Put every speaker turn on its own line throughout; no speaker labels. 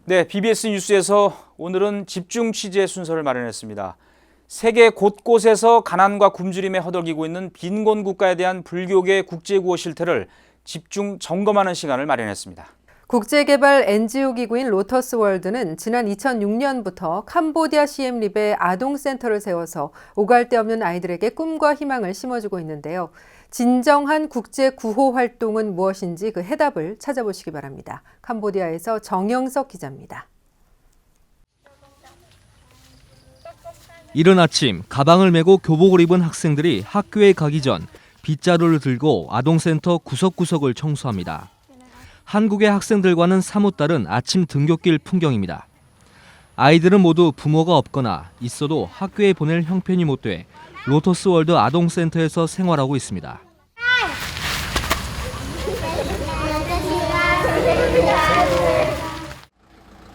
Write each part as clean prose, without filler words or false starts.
네, BBS 뉴스에서 오늘은 집중 취재 순서를 마련했습니다. 세계 곳곳에서 가난과 굶주림에 허덕이고 있는 빈곤 국가에 대한 불교계 국제구호 실태를 집중 점검하는 시간을 마련했습니다.
국제개발 NGO 기구인 로터스 월드는 지난 2006년부터 캄보디아 시엠립에 아동센터를 세워서 오갈 데 없는 아이들에게 꿈과 희망을 심어주고 있는데요. 진정한 국제구호 활동은 무엇인지 그 해답을 찾아보시기 바랍니다. 캄보디아에서 정영석 기자입니다.
이른 아침 가방을 메고 교복을 입은 학생들이 학교에 가기 전 빗자루를 들고 아동센터 구석구석을 청소합니다. 한국의 학생들과는 사뭇 다른 아침 등굣길 풍경입니다. 아이들은 모두 부모가 없거나 있어도 학교에 보낼 형편이 못 돼 로터스 월드 아동센터에서 생활하고 있습니다.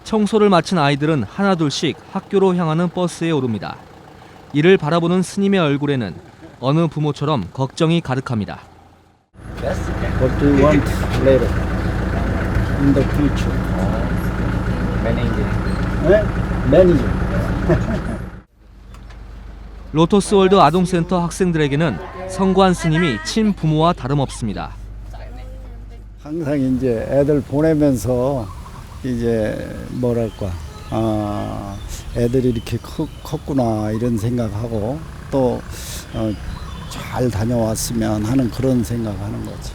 청소를 마친 아이들은 하나둘씩 학교로 향하는 버스에 오릅니다. 이를 바라보는 스님의 얼굴에는 어느 부모처럼 걱정이 가득합니다.
What do you want later in the future? Manager.
로터스 월드 아동센터 학생들에게는 성관 스님이 친부모와 다름없습니다.
항상 이제 애들 보내면서 이제 뭐랄까 애들이 이렇게 컸구나 이런 생각하고 또 잘 다녀왔으면 하는 그런 생각하는 거지.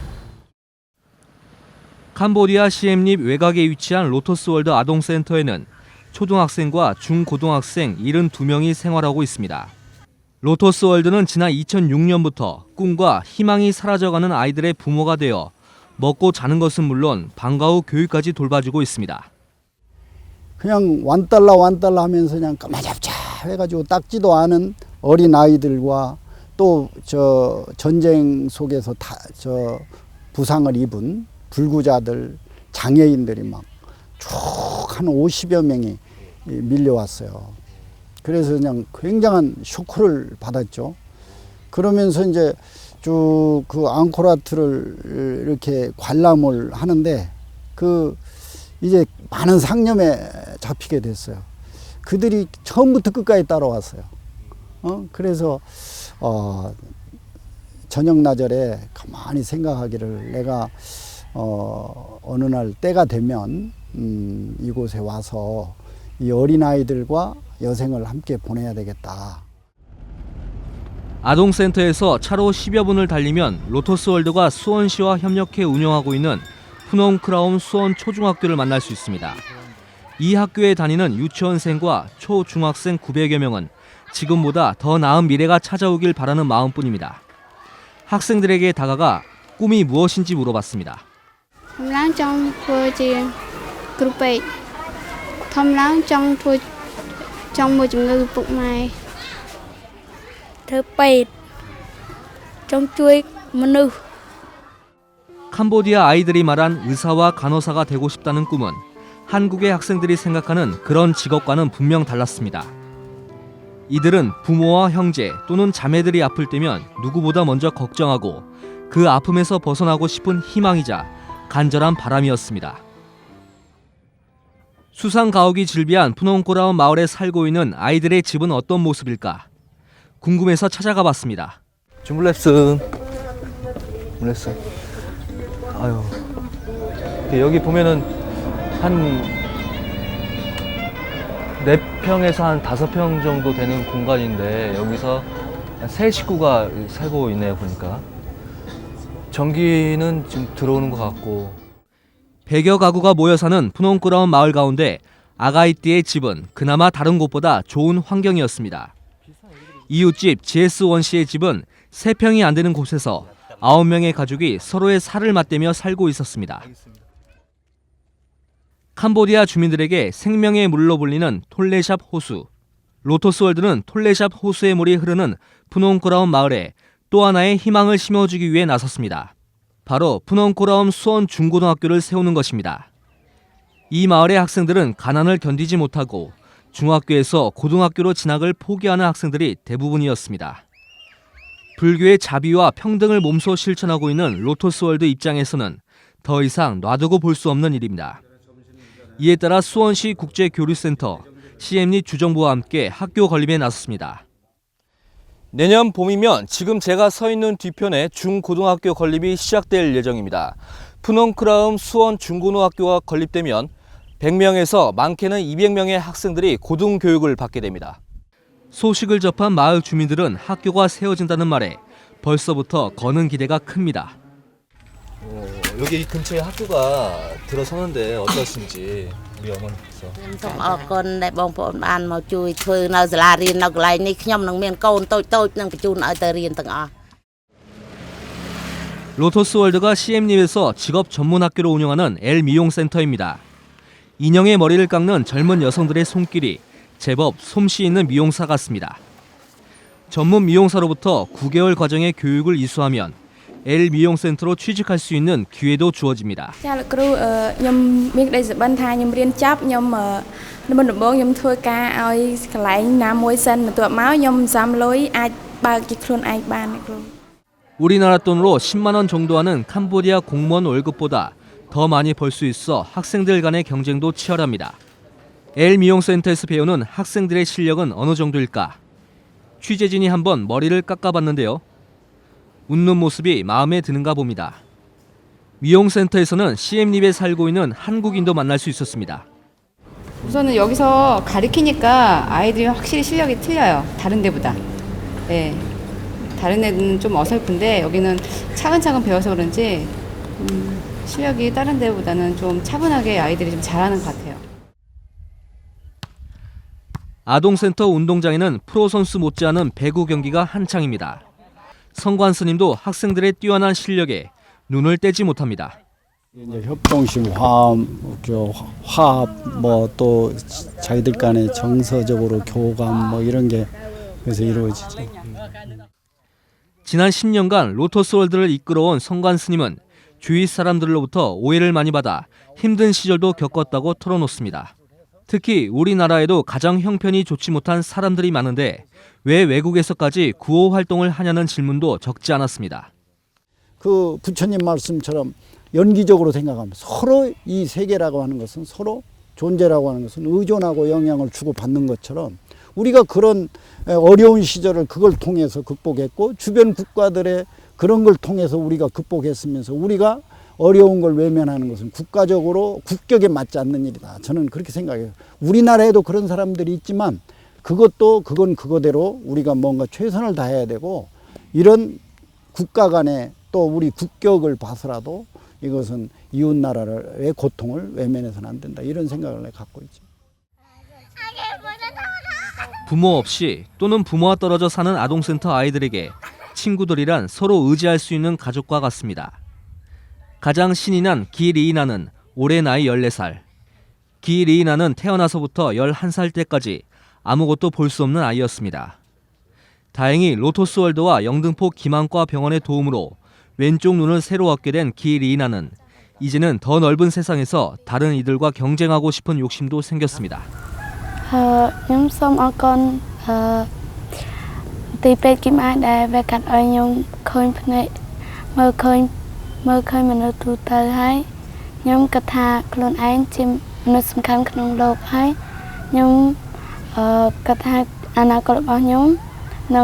캄보디아 시엠립 외곽에 위치한 로터스 월드 아동센터에는 초등학생과 중고등학생 72명이 생활하고 있습니다. 로터스 월드는 지난 2006년부터 꿈과 희망이 사라져가는 아이들의 부모가 되어 먹고 자는 것은 물론 방과 후 교육까지 돌봐주고 있습니다.
그냥 $1 하면서 그냥 까마잡잡 해가지고 닦지도 않은 어린 아이들과 또 저 전쟁 속에서 저 부상을 입은 불구자들, 장애인들이 막 쭉 한 50여 명이 밀려왔어요. 그래서 그냥 굉장한 쇼크를 받았죠. 그러면서 이제 쭉 그 앙코르와트를 이렇게 관람을 하는데 이제 많은 상념에 잡히게 됐어요. 그들이 처음부터 끝까지 따라왔어요. 그래서 저녁 나절에 가만히 생각하기를 내가 어느 날 때가 되면 이곳에 와서 이 어린아이들과 여생을 함께 보내야 되겠다.
아동센터에서 차로 10여 분을 달리면 로터스 월드가 수원시와 협력해 운영하고 있는 푸놈크라움 수원 초중학교를 만날 수 있습니다. 이 학교에 다니는 유치원생과 초중학생 900여 명은 지금보다 더 나은 미래가 찾아오길 바라는 마음뿐입니다. 학생들에게 다가가 꿈이 무엇인지 물어봤습니다.
Thầm láng trong thua chi group 8. Thầm láng trong thua trong mộtជំngư bụng mày. Thứ 8. trong chuốiមនុស្ស.
캄보디아 아이들이 말한 의사와 간호사가 되고 싶다는 꿈은 한국의 학생들이 생각하는 그런 직업과는 분명 달랐습니다. 이들은 부모와 형제 또는 자매들이 아플 때면 누구보다 먼저 걱정하고 그 아픔에서 벗어나고 싶은 희망이자 간절한 바람이었습니다. 수상 가옥이 즐비한 푸놈코라움 마을에 살고 있는 아이들의 집은 어떤 모습일까? 궁금해서 찾아가 봤습니다.
줌블랩슨 아유, 여기 보면은 한 4평에서 한 5평 정도 되는 공간인데 여기서 한 3식구가 살고 있네요. 보니까 전기는 지금 들어오는 것 같고.
100여 가구가 모여 사는 푸놈코라움 마을 가운데 아가이띠의 집은 그나마 다른 곳보다 좋은 환경이었습니다. 이웃집 GS1 씨의 집은 3평이 안 되는 곳에서 9명의 가족이 서로의 살을 맞대며 살고 있었습니다. 캄보디아 주민들에게 생명의 물로 불리는 톨레샵 호수. 로터스 월드는 톨레샵 호수의 물이 흐르는 푸놈코라움 마을에 또 하나의 희망을 심어주기 위해 나섰습니다. 바로 푸놈코라움 수원 중고등학교를 세우는 것입니다. 이 마을의 학생들은 가난을 견디지 못하고 중학교에서 고등학교로 진학을 포기하는 학생들이 대부분이었습니다. 불교의 자비와 평등을 몸소 실천하고 있는 로터스 월드 입장에서는 더 이상 놔두고 볼 수 없는 일입니다. 이에 따라 수원시 국제교류센터, CM리 주정부와 함께 학교 건립에 나섰습니다. 내년 봄이면 지금 제가 서 있는 뒤편에 중고등학교 건립이 시작될 예정입니다. 푸놈크라움 수원 중고등학교가 건립되면 100명에서 많게는 200명의 학생들이 고등교육을 받게 됩니다. 소식을 접한 마을 주민들은 학교가 세워진다는 말에 벌써부터 거는 기대가 큽니다. 여기 이 근처에 학교가 들어서는데 어떠신지 우리 어머니께서.
សូមអរគុណដែលបងប្អូនបានមកជួយធ្វើនៅសាលារៀននៅកន្លែងនេះខ្ញុំនឹងមានកូនតូចៗនឹងបញ្ជូនឲ្យទៅរៀនទាំងអស់
로터스월드가 CM립에서 직업 전문 학교를 운영하는 L 미용센터입니다. 인형의 머리를 깎는 젊은 여성들의 손길이 제법 솜씨 있는 미용사 같습니다. 전문 미용사로부터 9개월 과정의 교육을 이수하면 L 미용센터로 취직할 수 있는 기회도 주어집니다.
ចាលោកគ្រូខ្ញុំមានក្តីសុបិនថាខ្ញុំរៀនចប់ខ្ញុំមុនដំបូងខ្ញុំធ្វើការឲ្យកន្លែងណាមួយសិនបន្ទាប់មកខ្ញុំសំលុយអាចបើកជាខ្លួនឯងបានលោកគ្រូ
우리나라 돈으로 10만 원 정도 하는 캄보디아 공무원 월급보다 더 많이 벌 수 있어 학생들 간의 경쟁도 치열합니다. L 미용센터에서 배우는 학생들의 실력은 어느 정도일까? 취재진이 한번 머리를 깎아봤는데요. 웃는 모습이 마음에 드는가 봅니다. 미용센터에서는 CM립에 살고 있는 한국인도 만날 수 있었습니다.
우선은 여기서 가르치니까 아이들이 확실히 실력이 틀려요. 다른 데보다. 네. 다른 애는 좀 어설픈데 여기는 차근차근 배워서 그런지 실력이 다른 데보다는 좀 차분하게 아이들이 좀 잘하는 것 같아요.
아동센터 운동장에는 프로 선수 못지않은 배구 경기가 한창입니다. 성관 스님도 학생들의 뛰어난 실력에 눈을 떼지 못합니다.
이제 협동심, 화합, 뭐 또 자기들 간에 정서적으로 교감 뭐 이런 게 그래서 이루어지죠.
지난 10년간 로터스월드를 이끌어온 성관 스님은 주위 사람들로부터 오해를 많이 받아 힘든 시절도 겪었다고 털어놓습니다. 특히 우리나라에도 가정 형편이 좋지 못한 사람들이 많은데 왜 외국에서까지 구호 활동을 하냐는 질문도 적지 않았습니다.
그 부처님 말씀처럼 연기적으로 생각하면 서로 이 세계라고 하는 것은 서로 존재라고 하는 것은 의존하고 영향을 주고받는 것처럼 우리가 그런 어려운 시절을 그걸 통해서 극복했고 주변 국가들의 그런 걸 통해서 우리가 극복했으면서 우리가 어려운 걸 외면하는 것은 국가적으로 국격에 맞지 않는 일이다. 저는 그렇게 생각해요. 우리나라에도 그런 사람들이 있지만 그건 그거대로 우리가 뭔가 최선을 다해야 되고 이런 국가 간에 또 우리 국격을 봐서라도 이것은 이웃 나라의 고통을 외면해서는 안 된다. 이런 생각을 갖고 있죠.
부모 없이 또는 부모와 떨어져 사는 아동센터 아이들에게 친구들이란 서로 의지할 수 있는 가족과 같습니다. 가장 신이 난 기리이나는 올해 나이 14살. 기리이나는 태어나서부터 11살 때까지 아무것도 볼 수 없는 아이였습니다. 다행히 로터스월드와 영등포 기만과 병원의 도움으로 왼쪽 눈을 새로 얻게 된 기리이나는 이제는 더 넓은 세상에서 다른 이들과 경쟁하고 싶은 욕심도 생겼습니다.
ខ្ញុំសូមអរគុណទីពេទ្យគីមអាយដែលវាកាត់ឲ្យខ្ញុំឃើញភ្នែកមើលឃើញមនុស្សទូទៅហើយខ្ញុំគិតថាខ្លួនឯងជាមនុស្សសំខាន់ក្នុងโลกហើយខ្ញុំគិតថាអនាគតរបស់ខ្ញុំនឹ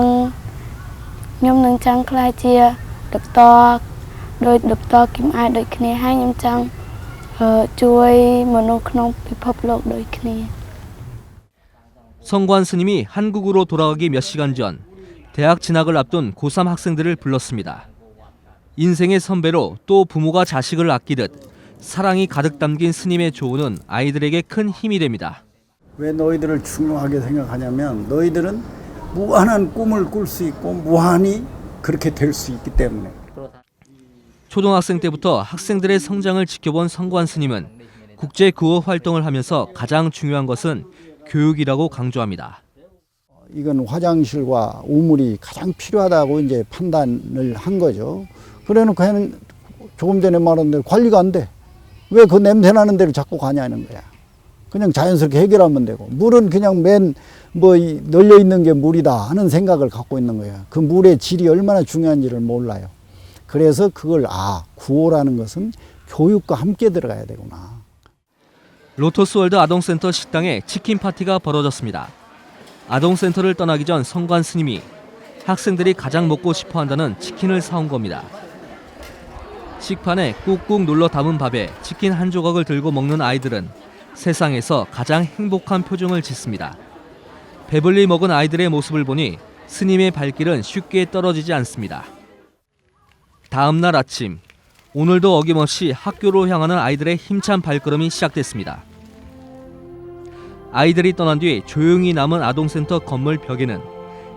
ងចង់ក្លាយជាដុកទ័រដោយដុកទ័រគីមអាយដូចគ្នាហើយខ្ញុំចង់ជួយមនុស្សក្នុងពិភពលោកដូចគ្នា
성관 스님이 한국으로 돌아가기 몇 시간 전 대학 진학을 앞둔 고3 학생들을 불렀습니다. 인생의 선배로 또 부모가 자식을 아끼듯 사랑이 가득 담긴 스님의 조언은 아이들에게 큰 힘이 됩니다.
왜 너희들을 중요하게 생각하냐면 너희들은 무한한 꿈을 꿀 수 있고 무한히 그렇게 될 수 있기 때문에.
초등학생 때부터 학생들의 성장을 지켜본 성관 스님은 국제 구호 활동을 하면서 가장 중요한 것은 교육이라고 강조합니다.
이건 화장실과 우물이 가장 필요하다고 이제 판단을 한 거죠. 그래놓고 조금 전에 말한 대로 관리가 안 돼. 왜 그 냄새 나는 데를 자꾸 가냐는 거야. 그냥 자연스럽게 해결하면 되고 물은 그냥 널려 있는 게 물이다 하는 생각을 갖고 있는 거야. 그 물의 질이 얼마나 중요한지를 몰라요. 그래서 그걸 구호라는 것은 교육과 함께 들어가야 되구나.
로터스월드 아동센터 식당에 치킨 파티가 벌어졌습니다. 아동센터를 떠나기 전 성관 스님이 학생들이 가장 먹고 싶어한다는 치킨을 사온 겁니다. 식판에 꾹꾹 눌러 담은 밥에 치킨 한 조각을 들고 먹는 아이들은 세상에서 가장 행복한 표정을 짓습니다. 배불리 먹은 아이들의 모습을 보니 스님의 발길은 쉽게 떨어지지 않습니다. 다음 날 아침, 오늘도 어김없이 학교로 향하는 아이들의 힘찬 발걸음이 시작됐습니다. 아이들이 떠난 뒤 조용히 남은 아동센터 건물 벽에는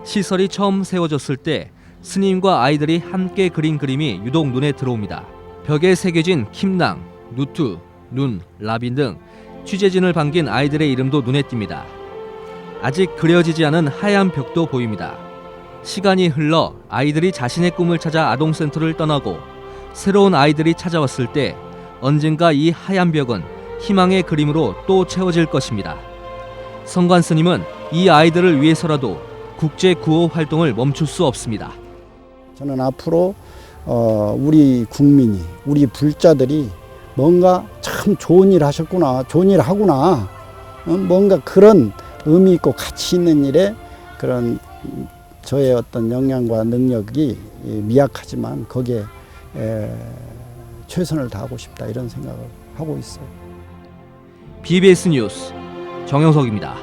시설이 처음 세워졌을 때 스님과 아이들이 함께 그린 그림이 유독 눈에 들어옵니다. 벽에 새겨진 킴낭, 누투, 눈, 라빈 등 취재진을 반긴 아이들의 이름도 눈에 띕니다. 아직 그려지지 않은 하얀 벽도 보입니다. 시간이 흘러 아이들이 자신의 꿈을 찾아 아동센터를 떠나고 새로운 아이들이 찾아왔을 때 언젠가 이 하얀 벽은 희망의 그림으로 또 채워질 것입니다. 성관 스님은 이 아이들을 위해서라도 국제 구호 활동을 멈출 수 없습니다.
저는 앞으로 우리 국민이, 우리 불자들이 뭔가 참 좋은 일 하셨구나, 좋은 일 하구나, 뭔가 그런 의미 있고 가치 있는 일에 그런 저의 어떤 역량과 능력이 미약하지만 거기에 최선을 다하고 싶다, 이런 생각을 하고 있어요.
BBS 뉴스 정영석입니다.